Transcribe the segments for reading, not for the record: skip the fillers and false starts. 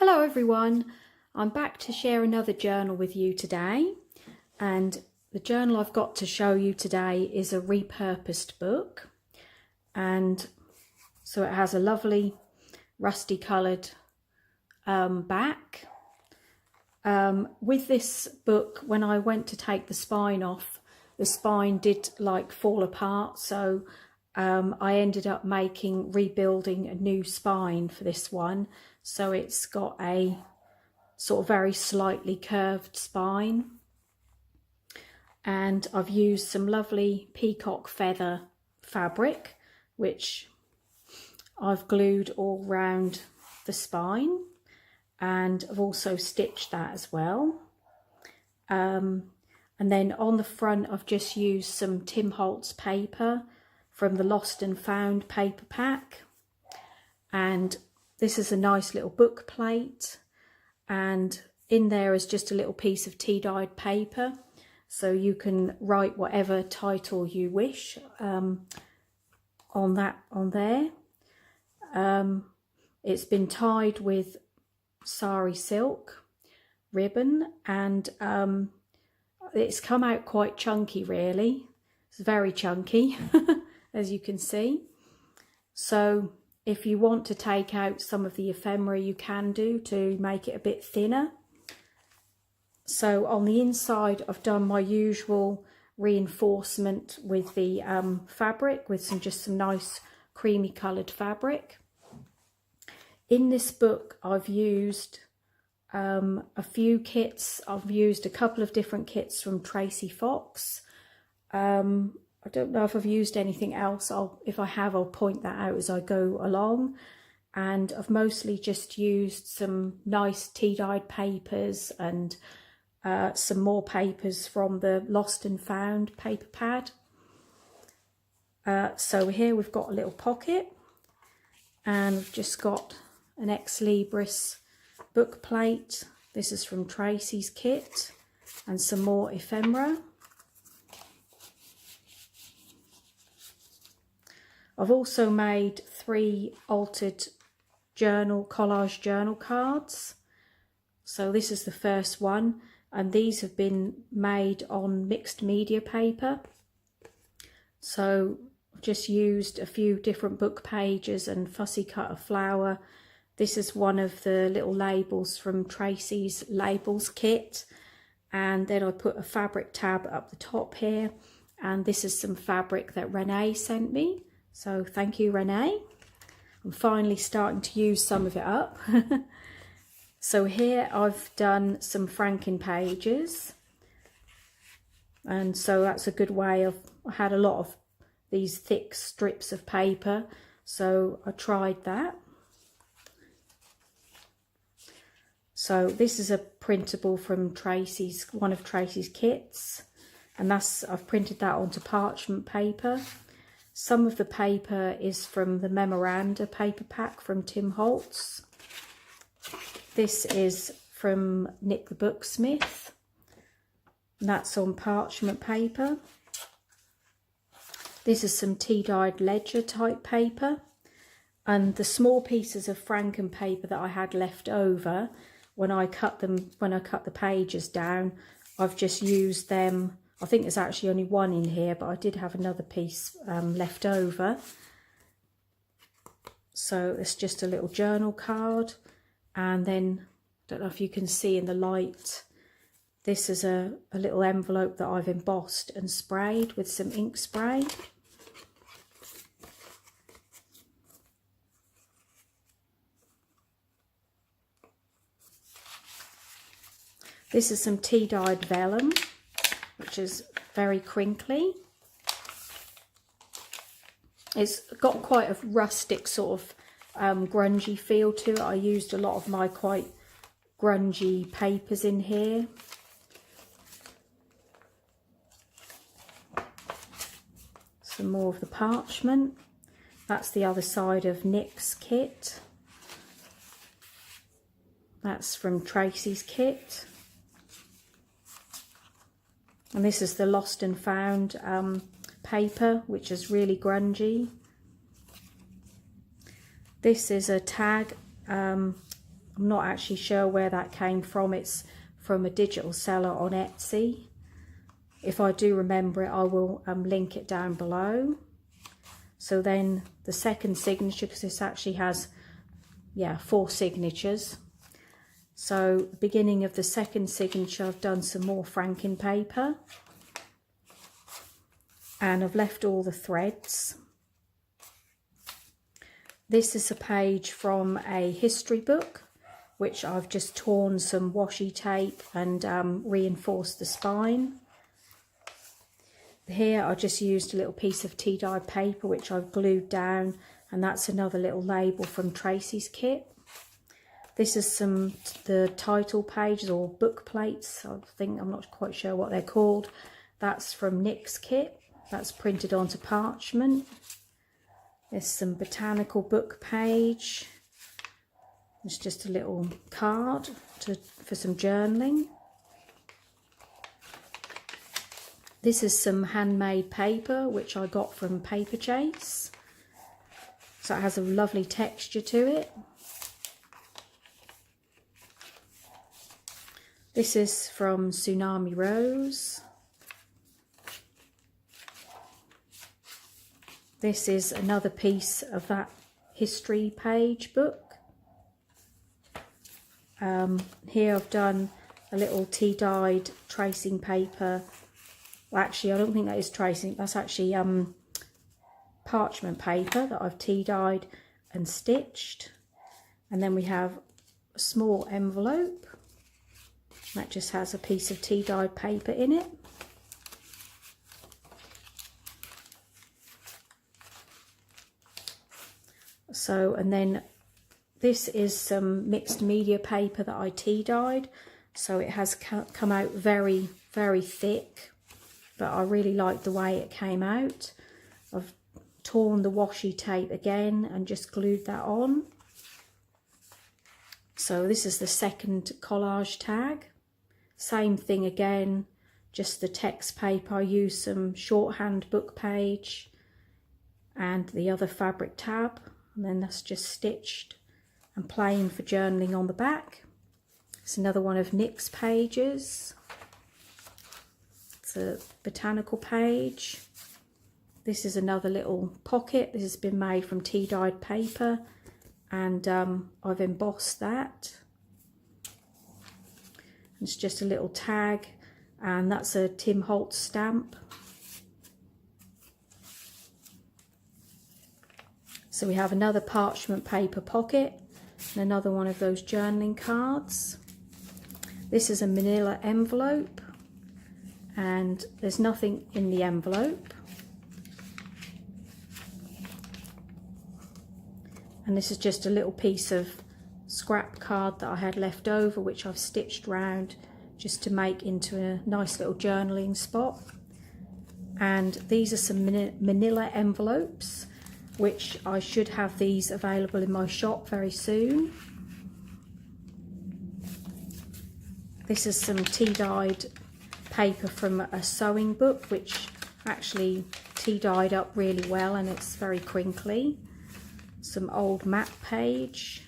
Hello everyone, I'm back to share another journal with you today, and the journal I've got to show you today is a repurposed book, and so it has a lovely rusty coloured back. With this book, when I went to take the spine off, the spine did fall apart, so I ended up rebuilding a new spine for this one. So it's got a sort of very slightly curved spine, and I've used some lovely peacock feather fabric which I've glued all round the spine, and I've also stitched that as well. And then on the front I've just used some Tim Holtz paper from the Lost and Found paper pack, and this is a nice little book plate, and in there is just a little piece of tea-dyed paper, so you can write whatever title you wish on there. It's been tied with sari silk ribbon, and it's come out quite chunky really. It's very chunky as you can see. So if you want to take out some of the ephemera, you can do to make it a bit thinner. So on the inside I've done my usual reinforcement with the fabric, with just some nice creamy coloured fabric. In this book I've used a few kits. I've used a couple of different kits from Tracie Fox. I don't know if I've used anything else. If I have, I'll point that out as I go along. And I've mostly just used some nice tea-dyed papers and some more papers from the Lost and Found paper pad. So here we've got a little pocket, and we've just got an Ex Libris book plate. This is from Tracie's kit, and some more ephemera. I've also made 3 altered collage journal cards. So this is the first one, and these have been made on mixed media paper. So I've just used a few different book pages and fussy cut a flower. This is one of the little labels from Tracie's labels kit, and then I put a fabric tab up the top here, and this is some fabric that Renee sent me. So thank you, Renee. I'm finally starting to use some of it up. So here I've done some franking pages, and so that's a good way of, I had a lot of these thick strips of paper, so I tried that. So this is a printable from one of Tracie's kits, and I've printed that onto parchment paper. Some of the paper is from the Memoranda paper pack from Tim Holtz. This is from Nick the Booksmith, and that's on parchment paper. This is some tea-dyed ledger type paper, and the small pieces of franken paper that I had left over when I cut the pages down, I've just used them. I think there's actually only one in here, but I did have another piece left over. So it's just a little journal card. And then, I don't know if you can see in the light, this is a little envelope that I've embossed and sprayed with some ink spray. This is some tea-dyed vellum, which is very crinkly. It's got quite a rustic sort of grungy feel to it. I used a lot of my quite grungy papers in here. Some more of the parchment. That's the other side of Nick's kit. That's from Tracie's kit. And this is the Lost and Found paper, which is really grungy. This is a tag. I'm I'm not actually sure where that came from. It's from a digital seller on Etsy. If I do remember it, I will link it down below. So then the second signature, because this actually has, yeah, 4 signatures. So beginning of the second signature, I've done some more franking paper. And I've left all the threads. This is a page from a history book, which I've just torn some washi tape and reinforced the spine. Here I just used a little piece of tea-dyed paper which I've glued down, and that's another little label from Tracie's kit. This is the title pages or book plates. I'm not quite sure what they're called. That's from Nick's kit. That's printed onto parchment. There's some botanical book page. It's just a little card for some journaling. This is some handmade paper which I got from Paper Chase. So it has a lovely texture to it. This is from Tsunami Rose. This is another piece of that history page book. Here I've done a little tea-dyed tracing paper. Well, actually, I don't think that is tracing. That's actually parchment paper that I've tea-dyed and stitched. And then we have a small envelope. That just has a piece of tea-dyed paper in it. So, and then this is some mixed media paper that I tea-dyed. So it has come out very, very thick. But I really like the way it came out. I've torn the washi tape again and just glued that on. So this is the second collage tag. Same thing again, just the text paper. I used some shorthand book page and the other fabric tab, and then that's just stitched and plain for journaling on the back. It's another one of Nick's pages. It's a botanical page. This is another little pocket. This has been made from tea-dyed paper, and I've embossed that. It's just a little tag, and that's a Tim Holtz stamp. So we have another parchment paper pocket and another one of those journaling cards. This is a manila envelope, and there's nothing in the envelope. And this is just a little piece of scrap card that I had left over, which I've stitched round just to make into a nice little journaling spot. And these are some manila envelopes, which I should have these available in my shop very soon. This is some tea-dyed paper from a sewing book, which actually tea-dyed up really well, and it's very crinkly. Some old map page.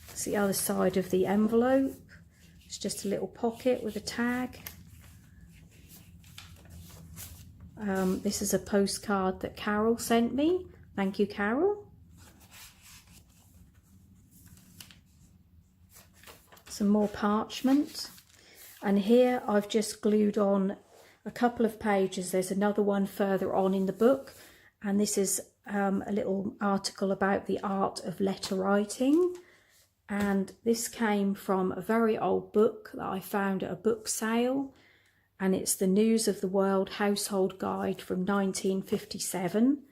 It's the other side of the envelope. It's just a little pocket with a tag. This is a postcard that Carol sent me. Thank you, Carol. Some more parchment. And here I've just glued on a couple of pages. There's another one further on in the book. And this is a little article about the art of letter writing. And this came from a very old book that I found at a book sale. And it's the News of the World Household Guide from 1957.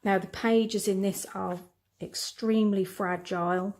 Now the pages in this are extremely fragile,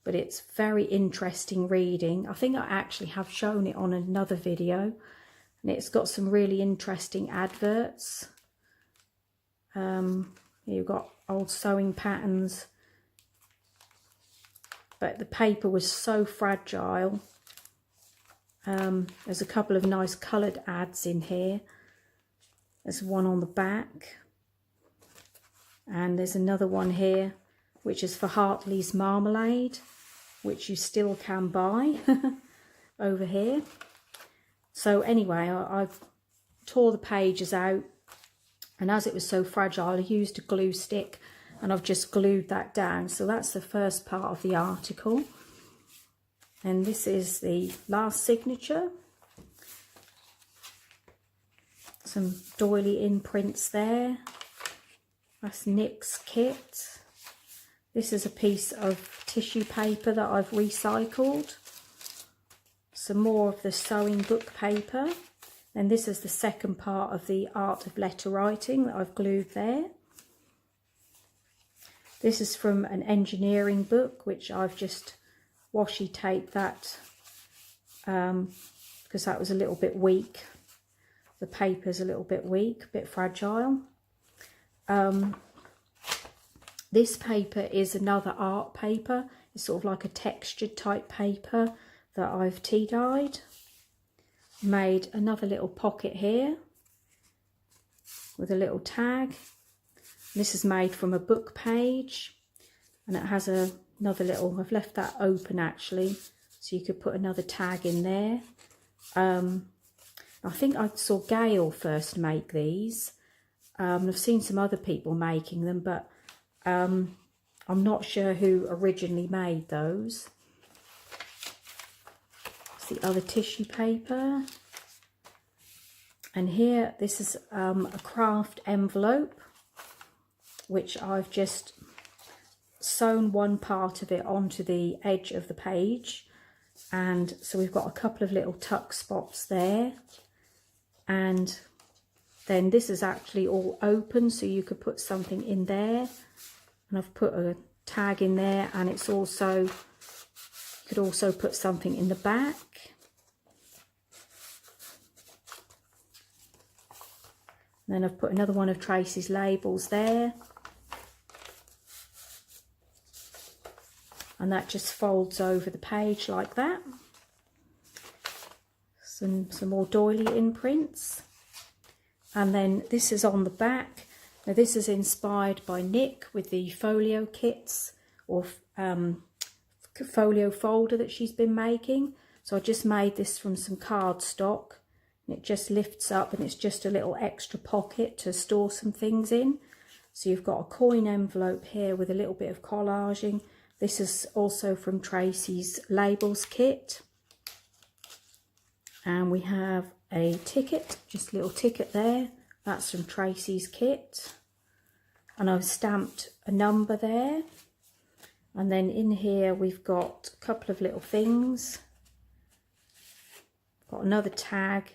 but it's very interesting reading. I think I actually have shown it on another video, and it's got some really interesting adverts. You've got old sewing patterns, but the paper was so fragile. There's a couple of nice coloured ads in here. There's one on the back, and there's another one here which is for Hartley's Marmalade, which you still can buy over here. So anyway, I tore the pages out, and as it was so fragile, I used a glue stick and I've just glued that down. So that's the first part of the article. And this is the last signature. Some doily imprints there. That's Nick's kit. This is a piece of tissue paper that I've recycled. Some more of the sewing book paper. And this is the second part of the Art of Letter Writing that I've glued there. This is from an engineering book, which I've just washi taped that because that was a little bit weak. The paper's a little bit weak, a bit fragile. This paper is another art paper. It's sort of like a textured type paper that I've tea dyed. Made another little pocket here with a little tag. This is made from a book page, and it has another little, I've left that open actually, so you could put another tag in there. I think I saw Gail first make these. I've seen some other people making them, but I'm not sure who originally made those. It's the other tissue paper. And here, this is a craft envelope, which I've just sewn one part of it onto the edge of the page. And so we've got a couple of little tuck spots there. And then this is actually all open, so you could put something in there. And I've put a tag in there, and it's also, you could also put something in the back. And then I've put another one of Tracie's labels there. And that just folds over the page like that. Some more doily imprints. And then this is on the back. Now this is inspired by Nick with the folio kits or folio folder that she's been making. So I just made this from some cardstock. And it just lifts up, and it's just a little extra pocket to store some things in. So you've got a coin envelope here with a little bit of collaging. This is also from Tracie's labels kit. And we have a ticket, just a little ticket there. That's from Tracie's kit. And I've stamped a number there. And then in here we've got a couple of little things. Got another tag.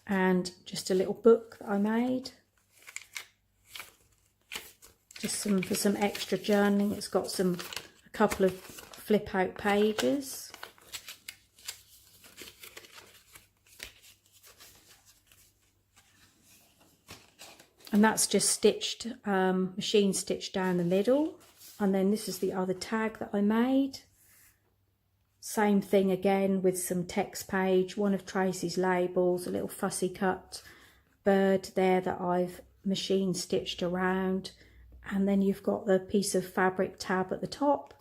And just a little book that I made. Just for some extra journaling. It's got a couple of flip out pages. And that's just stitched, machine stitched down the middle. And then this is the other tag that I made. Same thing again with some text page, one of Tracie's labels, a little fussy cut bird there that I've machine stitched around. And then you've got the piece of fabric tab at the top.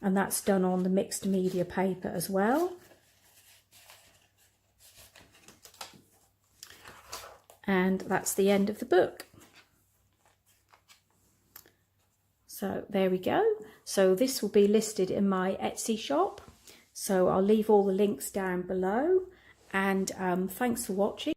And that's done on the mixed media paper as well. And that's the end of the book. So there we go. So this will be listed in my Etsy shop. So I'll leave all the links down below. And thanks for watching.